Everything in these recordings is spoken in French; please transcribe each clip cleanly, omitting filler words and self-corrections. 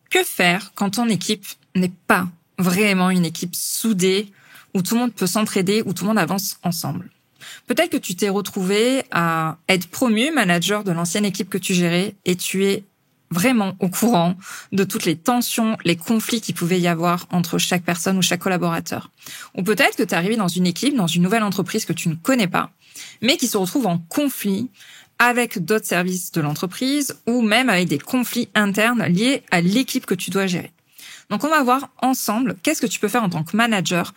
Que faire quand ton équipe n'est pas vraiment une équipe soudée, où tout le monde peut s'entraider, où tout le monde avance ensemble? Peut-être que tu t'es retrouvé à être promu manager de l'ancienne équipe que tu gérais et tu es vraiment au courant de toutes les tensions, les conflits qu'il pouvait y avoir entre chaque personne ou chaque collaborateur. Ou peut-être que tu es arrivé dans une équipe, dans une nouvelle entreprise que tu ne connais pas, mais qui se retrouve en conflit avec d'autres services de l'entreprise ou même avec des conflits internes liés à l'équipe que tu dois gérer. Donc, on va voir ensemble qu'est-ce que tu peux faire en tant que manager,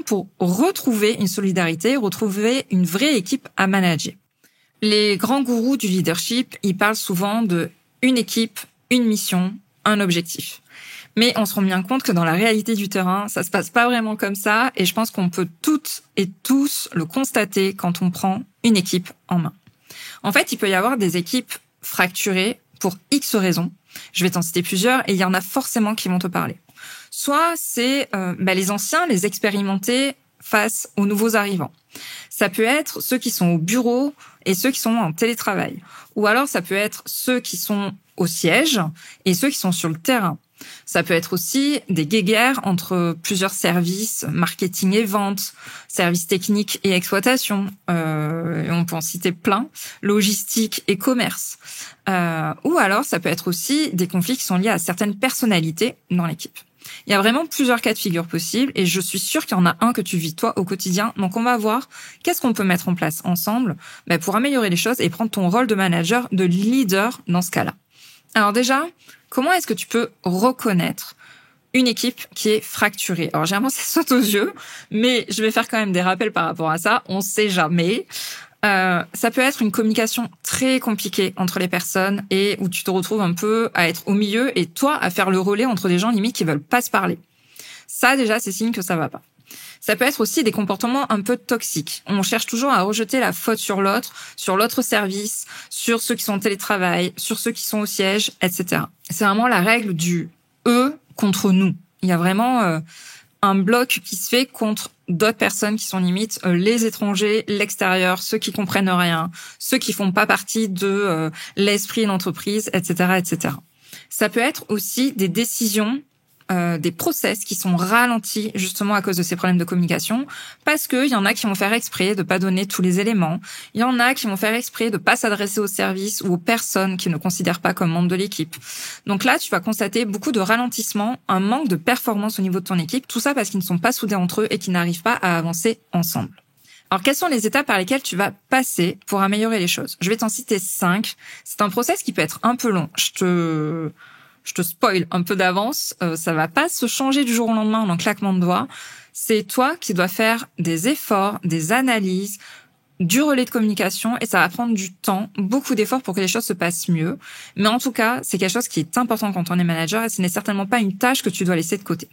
pour retrouver une solidarité, retrouver une vraie équipe à manager. Les grands gourous du leadership, ils parlent souvent de une équipe, une mission, un objectif. Mais on se rend bien compte que dans la réalité du terrain, ça se passe pas vraiment comme ça, et je pense qu'on peut toutes et tous le constater quand on prend une équipe en main. En fait, il peut y avoir des équipes fracturées pour X raisons. Je vais t'en citer plusieurs et il y en a forcément qui vont te parler. Soit c'est les anciens, les expérimentés face aux nouveaux arrivants. Ça peut être ceux qui sont au bureau et ceux qui sont en télétravail. Ou alors ça peut être ceux qui sont au siège et ceux qui sont sur le terrain. Ça peut être aussi des guéguerres entre plusieurs services, marketing et vente, services techniques et exploitation, on peut en citer plein, logistique et commerce. Ou alors ça peut être aussi des conflits qui sont liés à certaines personnalités dans l'équipe. Il y a vraiment plusieurs cas de figure possibles et je suis sûre qu'il y en a un que tu vis toi au quotidien. Donc on va voir qu'est-ce qu'on peut mettre en place ensemble pour améliorer les choses et prendre ton rôle de manager, de leader dans ce cas-là. Alors déjà, comment est-ce que tu peux reconnaître une équipe qui est fracturée? Alors généralement, ça saute aux yeux, mais je vais faire quand même des rappels par rapport à ça. On sait jamais. Ça peut être une communication très compliquée entre les personnes et où tu te retrouves un peu à être au milieu et toi à faire le relais entre des gens limite qui veulent pas se parler. Ça déjà, c'est signe que ça va pas. Ça peut être aussi des comportements un peu toxiques. On cherche toujours à rejeter la faute sur l'autre service, sur ceux qui sont en télétravail, sur ceux qui sont au siège, etc. C'est vraiment la règle du eux contre nous. Il y a vraiment un bloc qui se fait contre d'autres personnes qui sont limite les étrangers, l'extérieur, ceux qui comprennent rien, ceux qui font pas partie de l'esprit de l'entreprise, etc., etc. Ça peut être aussi des décisions, des process qui sont ralentis justement à cause de ces problèmes de communication, parce que il y en a qui vont faire exprès de pas donner tous les éléments, il y en a qui vont faire exprès de pas s'adresser aux services ou aux personnes qui ne considèrent pas comme membres de l'équipe. Donc là, tu vas constater beaucoup de ralentissement, un manque de performance au niveau de ton équipe, tout ça parce qu'ils ne sont pas soudés entre eux et qu'ils n'arrivent pas à avancer ensemble. Alors, quelles sont les étapes par lesquelles tu vas passer pour améliorer les choses? Je vais t'en citer 5. C'est un process qui peut être un peu long. Je te spoil un peu d'avance, ça va pas se changer du jour au lendemain en un claquement de doigts. C'est toi qui dois faire des efforts, des analyses, du relais de communication et ça va prendre du temps, beaucoup d'efforts pour que les choses se passent mieux. Mais en tout cas, c'est quelque chose qui est important quand on est manager et ce n'est certainement pas une tâche que tu dois laisser de côté.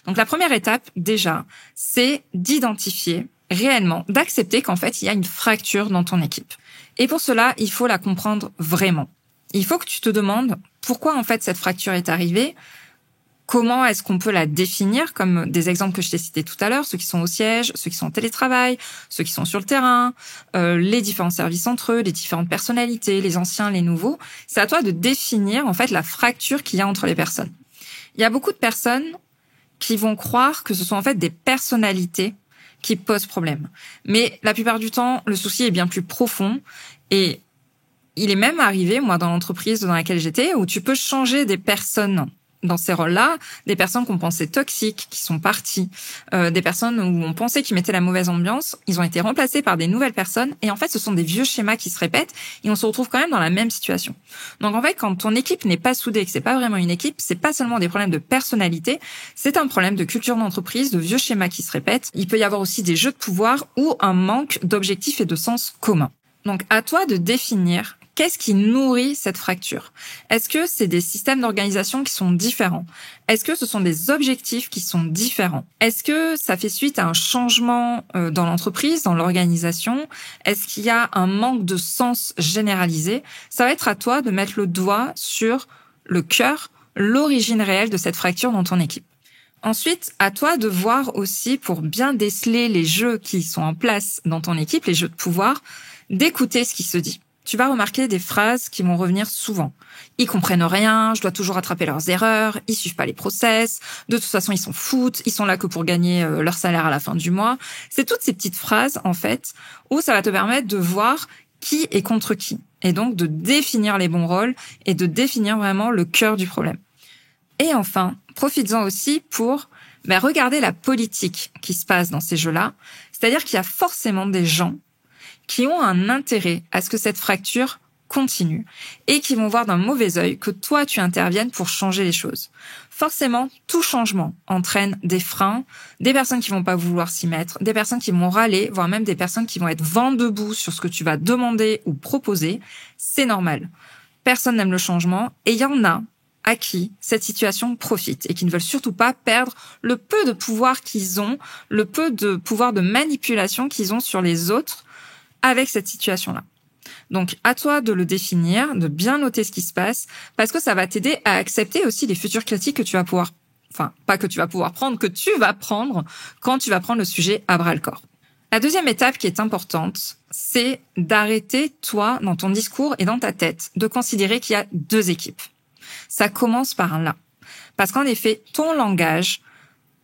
Donc la première étape, déjà, c'est d'identifier réellement, d'accepter qu'en fait, il y a une fracture dans ton équipe. Et pour cela, il faut la comprendre vraiment. Il faut que tu te demandes pourquoi en fait cette fracture est arrivée, comment est-ce qu'on peut la définir, comme des exemples que je t'ai cités tout à l'heure, ceux qui sont au siège, ceux qui sont en télétravail, ceux qui sont sur le terrain, les différents services entre eux, les différentes personnalités, les anciens, les nouveaux. C'est à toi de définir en fait la fracture qu'il y a entre les personnes. Il y a beaucoup de personnes qui vont croire que ce sont en fait des personnalités qui posent problème. Mais la plupart du temps, le souci est bien plus profond et il est même arrivé, moi, dans l'entreprise dans laquelle j'étais, où tu peux changer des personnes dans ces rôles-là, des personnes qu'on pensait toxiques, qui sont parties, des personnes où on pensait qu'ils mettaient la mauvaise ambiance, ils ont été remplacés par des nouvelles personnes, et en fait, ce sont des vieux schémas qui se répètent, et on se retrouve quand même dans la même situation. Donc en fait, quand ton équipe n'est pas soudée, que c'est pas vraiment une équipe, c'est pas seulement des problèmes de personnalité, c'est un problème de culture d'entreprise, de vieux schémas qui se répètent. Il peut y avoir aussi des jeux de pouvoir ou un manque d'objectifs et de sens commun. Donc à toi de définir qu'est-ce qui nourrit cette fracture? Est-ce que c'est des systèmes d'organisation qui sont différents? Est-ce que ce sont des objectifs qui sont différents? Est-ce que ça fait suite à un changement dans l'entreprise, dans l'organisation? Est-ce qu'il y a un manque de sens généralisé? Ça va être à toi de mettre le doigt sur le cœur, l'origine réelle de cette fracture dans ton équipe. Ensuite, à toi de voir aussi, pour bien déceler les jeux qui sont en place dans ton équipe, les jeux de pouvoir, d'écouter ce qui se dit. tu vas remarquer des phrases qui vont revenir souvent. Ils comprennent rien, je dois toujours rattraper leurs erreurs, ils suivent pas les process, de toute façon ils s'en foutent, ils sont là que pour gagner leur salaire à la fin du mois. C'est toutes ces petites phrases, en fait, où ça va te permettre de voir qui est contre qui. Et donc de définir les bons rôles et de définir vraiment le cœur du problème. Et enfin, profites-en aussi pour regarder la politique qui se passe dans ces jeux-là. C'est-à-dire qu'il y a forcément des gens qui ont un intérêt à ce que cette fracture continue et qui vont voir d'un mauvais œil que toi, tu interviennes pour changer les choses. Forcément, tout changement entraîne des freins, des personnes qui vont pas vouloir s'y mettre, des personnes qui vont râler, voire même des personnes qui vont être vent debout sur ce que tu vas demander ou proposer. C'est normal. Personne n'aime le changement et il y en a à qui cette situation profite et qui ne veulent surtout pas perdre le peu de pouvoir qu'ils ont, le peu de pouvoir de manipulation qu'ils ont sur les autres avec cette situation-là. Donc, à toi de le définir, de bien noter ce qui se passe, parce que ça va t'aider à accepter aussi les futures critiques que tu vas pouvoir, pas que tu vas pouvoir prendre, que tu vas prendre quand tu vas prendre le sujet à bras-le-corps. La deuxième étape qui est importante, c'est d'arrêter, toi, dans ton discours et dans ta tête, de considérer qu'il y a deux équipes. Ça commence par là. Parce qu'en effet, ton langage,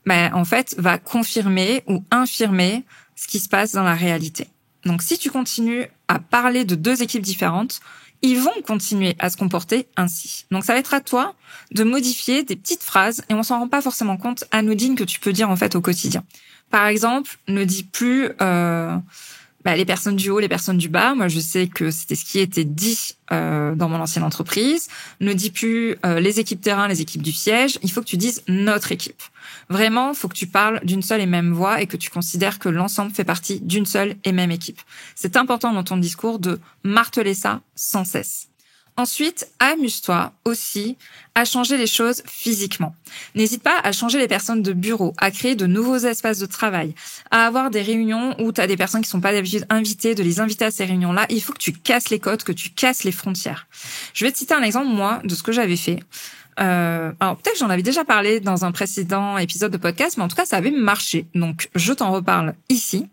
en fait, va confirmer ou infirmer ce qui se passe dans la réalité. Donc, si tu continues à parler de deux équipes différentes, ils vont continuer à se comporter ainsi. Donc, ça va être à toi de modifier des petites phrases et on s'en rend pas forcément compte anodines que tu peux dire en fait au quotidien. Par exemple, ne dis plus les personnes du haut, les personnes du bas. Moi, je sais que c'était ce qui était dit dans mon ancienne entreprise. Ne dis plus les équipes terrain, les équipes du siège. Il faut que tu dises notre équipe. Vraiment, faut que tu parles d'une seule et même voix et que tu considères que l'ensemble fait partie d'une seule et même équipe. C'est important dans ton discours de marteler ça sans cesse. Ensuite, amuse-toi aussi à changer les choses physiquement. N'hésite pas à changer les personnes de bureau, à créer de nouveaux espaces de travail, à avoir des réunions où tu as des personnes qui sont pas d'habitude invitées, de les inviter à ces réunions-là. Il faut que tu casses les codes, que tu casses les frontières. Je vais te citer un exemple, moi, de ce que j'avais fait. Alors peut-être que j'en avais déjà parlé dans un précédent épisode de podcast, mais en tout cas, ça avait marché. Donc, je t'en reparle ici.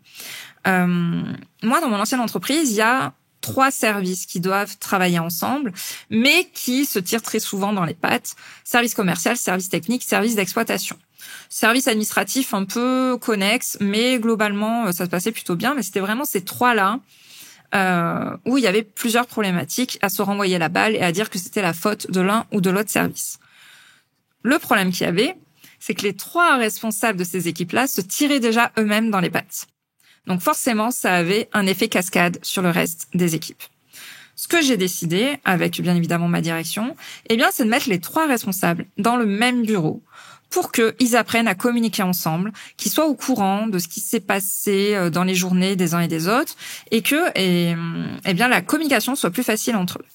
Moi, dans mon ancienne entreprise, il y a 3 services qui doivent travailler ensemble, mais qui se tirent très souvent dans les pattes. Service commercial, service technique, service d'exploitation. Service administratif un peu connexe, mais globalement, ça se passait plutôt bien. Mais c'était vraiment ces 3-là où il y avait plusieurs problématiques à se renvoyer la balle et à dire que c'était la faute de l'un ou de l'autre service. Le problème qu'il y avait, c'est que les 3 responsables de ces équipes-là se tiraient déjà eux-mêmes dans les pattes. Donc forcément, ça avait un effet cascade sur le reste des équipes. Ce que j'ai décidé, avec bien évidemment ma direction, c'est de mettre les 3 responsables dans le même bureau pour qu'ils apprennent à communiquer ensemble, qu'ils soient au courant de ce qui s'est passé dans les journées des uns et des autres et que la communication soit plus facile entre eux.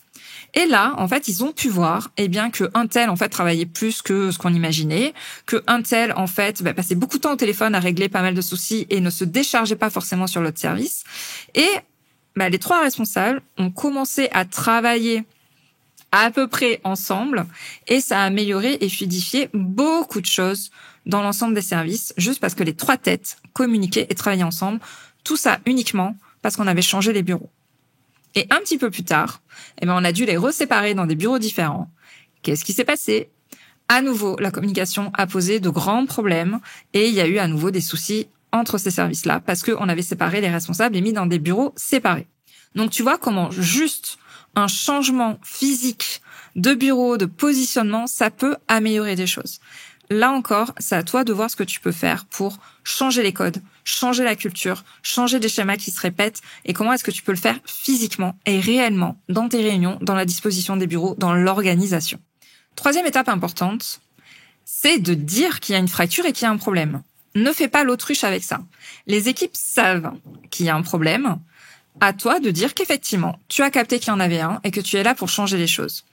Et là, en fait, ils ont pu voir, que un tel, en fait, travaillait plus que ce qu'on imaginait, que un tel, en fait, passait beaucoup de temps au téléphone à régler pas mal de soucis et ne se déchargeait pas forcément sur l'autre service. Et, les 3 responsables ont commencé à travailler à peu près ensemble et ça a amélioré et fluidifié beaucoup de choses dans l'ensemble des services, juste parce que les 3 têtes communiquaient et travaillaient ensemble. Tout ça uniquement parce qu'on avait changé les bureaux. Et un petit peu plus tard, on a dû les reséparer dans des bureaux différents. Qu'est-ce qui s'est passé? À nouveau, la communication a posé de grands problèmes et il y a eu à nouveau des soucis entre ces services-là parce qu'on avait séparé les responsables et mis dans des bureaux séparés. Donc tu vois comment juste un changement physique de bureau, de positionnement, ça peut améliorer des choses. Là encore, c'est à toi de voir ce que tu peux faire pour changer les codes, changer la culture, changer des schémas qui se répètent et comment est-ce que tu peux le faire physiquement et réellement dans tes réunions, dans la disposition des bureaux, dans l'organisation. 3e étape importante, c'est de dire qu'il y a une fracture et qu'il y a un problème. Ne fais pas l'autruche avec ça. Les équipes savent qu'il y a un problème. À toi de dire qu'effectivement, tu as capté qu'il y en avait un et que tu es là pour changer les choses.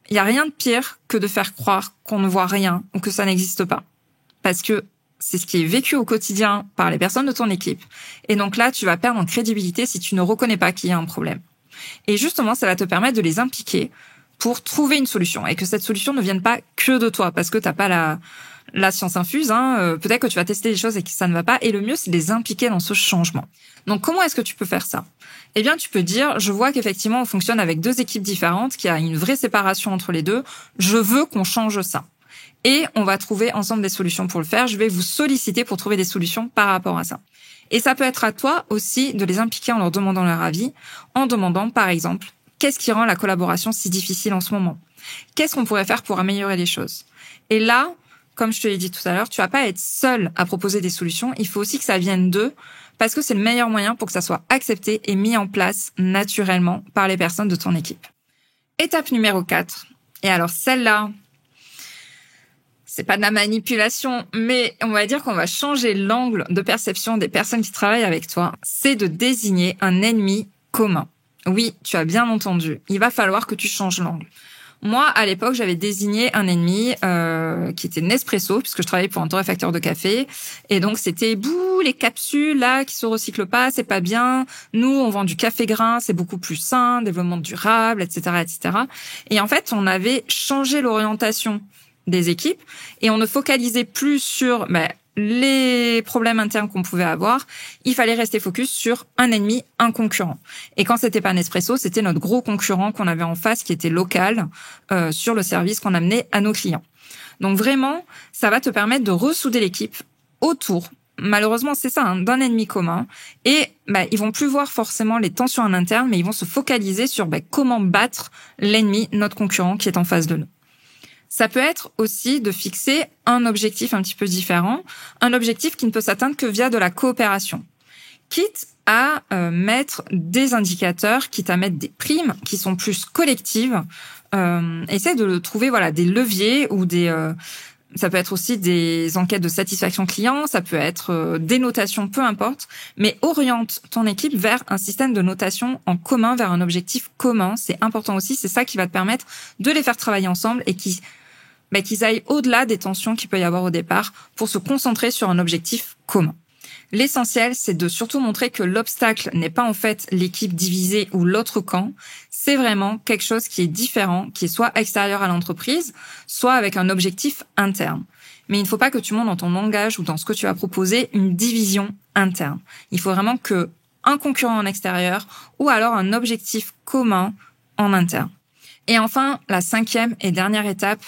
Il y a rien de pire que de faire croire qu'on ne voit rien ou que ça n'existe pas. Parce que c'est ce qui est vécu au quotidien par les personnes de ton équipe. Et donc là, tu vas perdre en crédibilité si tu ne reconnais pas qu'il y a un problème. Et justement, ça va te permettre de les impliquer pour trouver une solution et que cette solution ne vienne pas que de toi parce que t'as pas la science infuse, peut-être que tu vas tester des choses et que ça ne va pas. Et le mieux, c'est de les impliquer dans ce changement. Donc, comment est-ce que tu peux faire ça? Eh bien, tu peux dire, je vois qu'effectivement, on fonctionne avec 2 équipes différentes, qu'il y a une vraie séparation entre les deux. Je veux qu'on change ça. Et on va trouver ensemble des solutions pour le faire. Je vais vous solliciter pour trouver des solutions par rapport à ça. Et ça peut être à toi aussi de les impliquer en leur demandant leur avis, en demandant, par exemple, qu'est-ce qui rend la collaboration si difficile en ce moment? Qu'est-ce qu'on pourrait faire pour améliorer les choses? Et là, comme je te l'ai dit tout à l'heure, tu vas pas être seul à proposer des solutions. Il faut aussi que ça vienne d'eux, parce que c'est le meilleur moyen pour que ça soit accepté et mis en place naturellement par les personnes de ton équipe. Étape numéro 4. Et alors celle-là, c'est pas de la manipulation, mais on va dire qu'on va changer l'angle de perception des personnes qui travaillent avec toi. C'est de désigner un ennemi commun. Oui, tu as bien entendu. Il va falloir que tu changes l'angle. Moi, à l'époque, j'avais désigné un ennemi qui était Nespresso, puisque je travaillais pour un torréfacteur de café. Et donc, c'était les capsules là qui se recyclent pas, c'est pas bien. Nous, on vend du café grain, c'est beaucoup plus sain, développement durable, etc., etc. Et en fait, on avait changé l'orientation des équipes et on ne focalisait plus sur les problèmes internes qu'on pouvait avoir. Il fallait rester focus sur un ennemi, un concurrent. Et quand c'était pas Nespresso, c'était notre gros concurrent qu'on avait en face qui était local sur le service qu'on amenait à nos clients. Donc vraiment, ça va te permettre de ressouder l'équipe autour. Malheureusement, c'est ça, d'un ennemi commun. Et ils vont plus voir forcément les tensions en interne, mais ils vont se focaliser sur comment battre l'ennemi, notre concurrent qui est en face de nous. Ça peut être aussi de fixer un objectif un petit peu différent, un objectif qui ne peut s'atteindre que via de la coopération. Quitte à mettre des indicateurs, quitte à mettre des primes qui sont plus collectives, essaie de trouver des leviers ou ça peut être aussi des enquêtes de satisfaction client, ça peut être des notations, peu importe, mais oriente ton équipe vers un système de notation en commun, vers un objectif commun. C'est important aussi, c'est ça qui va te permettre de les faire travailler ensemble et qu'ils aillent au-delà des tensions qu'il peut y avoir au départ pour se concentrer sur un objectif commun. L'essentiel, c'est de surtout montrer que l'obstacle n'est pas en fait l'équipe divisée ou l'autre camp. C'est vraiment quelque chose qui est différent, qui est soit extérieur à l'entreprise, soit avec un objectif interne. Mais il ne faut pas que tu montes dans ton langage ou dans ce que tu vas proposer une division interne. Il faut vraiment que un concurrent en extérieur ou alors un objectif commun en interne. Et enfin, la 5e et dernière étape,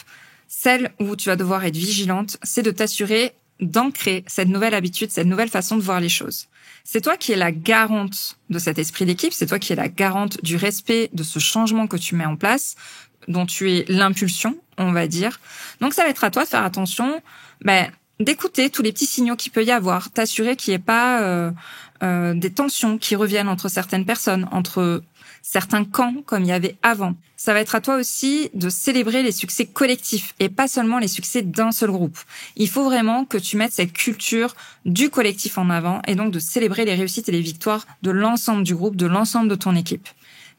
celle où tu vas devoir être vigilante, c'est de t'assurer d'ancrer cette nouvelle habitude, cette nouvelle façon de voir les choses. C'est toi qui es la garante de cet esprit d'équipe, c'est toi qui es la garante du respect de ce changement que tu mets en place, dont tu es l'impulsion, on va dire. Donc ça va être à toi de faire attention, d'écouter tous les petits signaux qu'il peut y avoir, t'assurer qu'il n'y ait pas des tensions qui reviennent entre certaines personnes, entre certains camps comme il y avait avant. Ça va être à toi aussi de célébrer les succès collectifs et pas seulement les succès d'un seul groupe. Il faut vraiment que tu mettes cette culture du collectif en avant et donc de célébrer les réussites et les victoires de l'ensemble du groupe, de l'ensemble de ton équipe.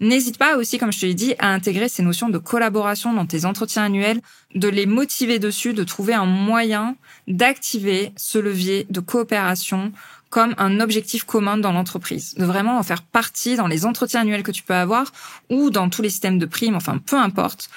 N'hésite pas aussi, comme je te l'ai dit, à intégrer ces notions de collaboration dans tes entretiens annuels, de les motiver dessus, de trouver un moyen d'activer ce levier de coopération comme un objectif commun dans l'entreprise, de vraiment en faire partie dans les entretiens annuels que tu peux avoir ou dans tous les systèmes de primes, enfin peu importe,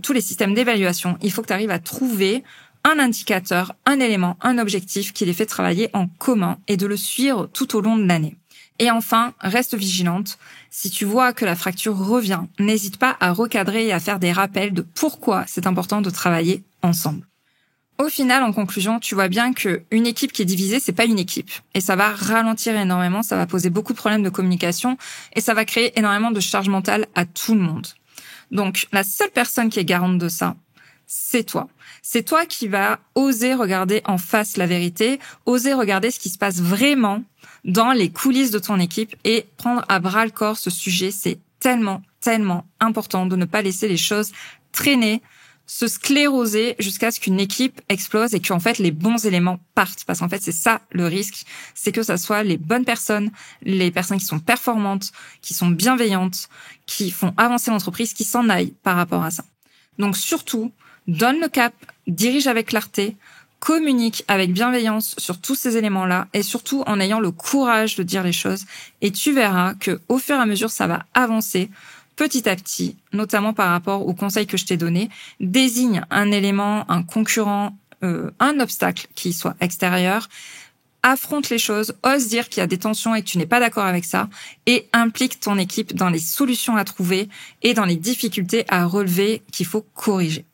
tous les systèmes d'évaluation. Il faut que tu arrives à trouver un indicateur, un élément, un objectif qui les fait travailler en commun et de le suivre tout au long de l'année. Et enfin, reste vigilante. Si tu vois que la fracture revient, n'hésite pas à recadrer et à faire des rappels de pourquoi c'est important de travailler ensemble. Au final, en conclusion, tu vois bien qu'une équipe qui est divisée, c'est pas une équipe. Et ça va ralentir énormément, ça va poser beaucoup de problèmes de communication et ça va créer énormément de charge mentale à tout le monde. Donc, la seule personne qui est garante de ça, c'est toi. C'est toi qui vas oser regarder en face la vérité, oser regarder ce qui se passe vraiment dans les coulisses de ton équipe et prendre à bras le corps ce sujet. C'est tellement, tellement important de ne pas laisser les choses traîner, se scléroser jusqu'à ce qu'une équipe explose et qu'en fait les bons éléments partent. Parce qu'en fait c'est ça le risque, c'est que ça soit les bonnes personnes, les personnes qui sont performantes, qui sont bienveillantes, qui font avancer l'entreprise, qui s'en aillent par rapport à ça. Donc surtout, donne le cap, dirige avec clarté, communique avec bienveillance sur tous ces éléments-là et surtout en ayant le courage de dire les choses et tu verras que au fur et à mesure ça va avancer petit à petit, notamment par rapport aux conseils que je t'ai donnés. Désigne un élément, un concurrent un obstacle qui soit extérieur, affronte les choses, ose dire qu'il y a des tensions et que tu n'es pas d'accord avec ça, et implique ton équipe dans les solutions à trouver et dans les difficultés à relever qu'il faut corriger.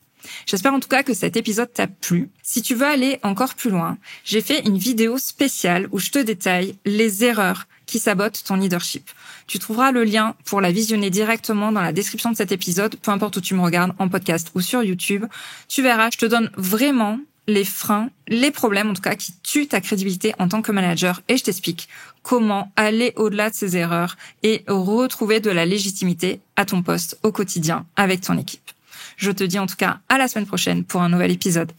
J'espère en tout cas que cet épisode t'a plu. Si tu veux aller encore plus loin, j'ai fait une vidéo spéciale où je te détaille les erreurs qui sabotent ton leadership. Tu trouveras le lien pour la visionner directement dans la description de cet épisode, peu importe où tu me regardes, en podcast ou sur YouTube. Tu verras, je te donne vraiment les freins, les problèmes en tout cas qui tuent ta crédibilité en tant que manager, et je t'explique comment aller au-delà de ces erreurs et retrouver de la légitimité à ton poste au quotidien avec ton équipe. Je te dis en tout cas à la semaine prochaine pour un nouvel épisode.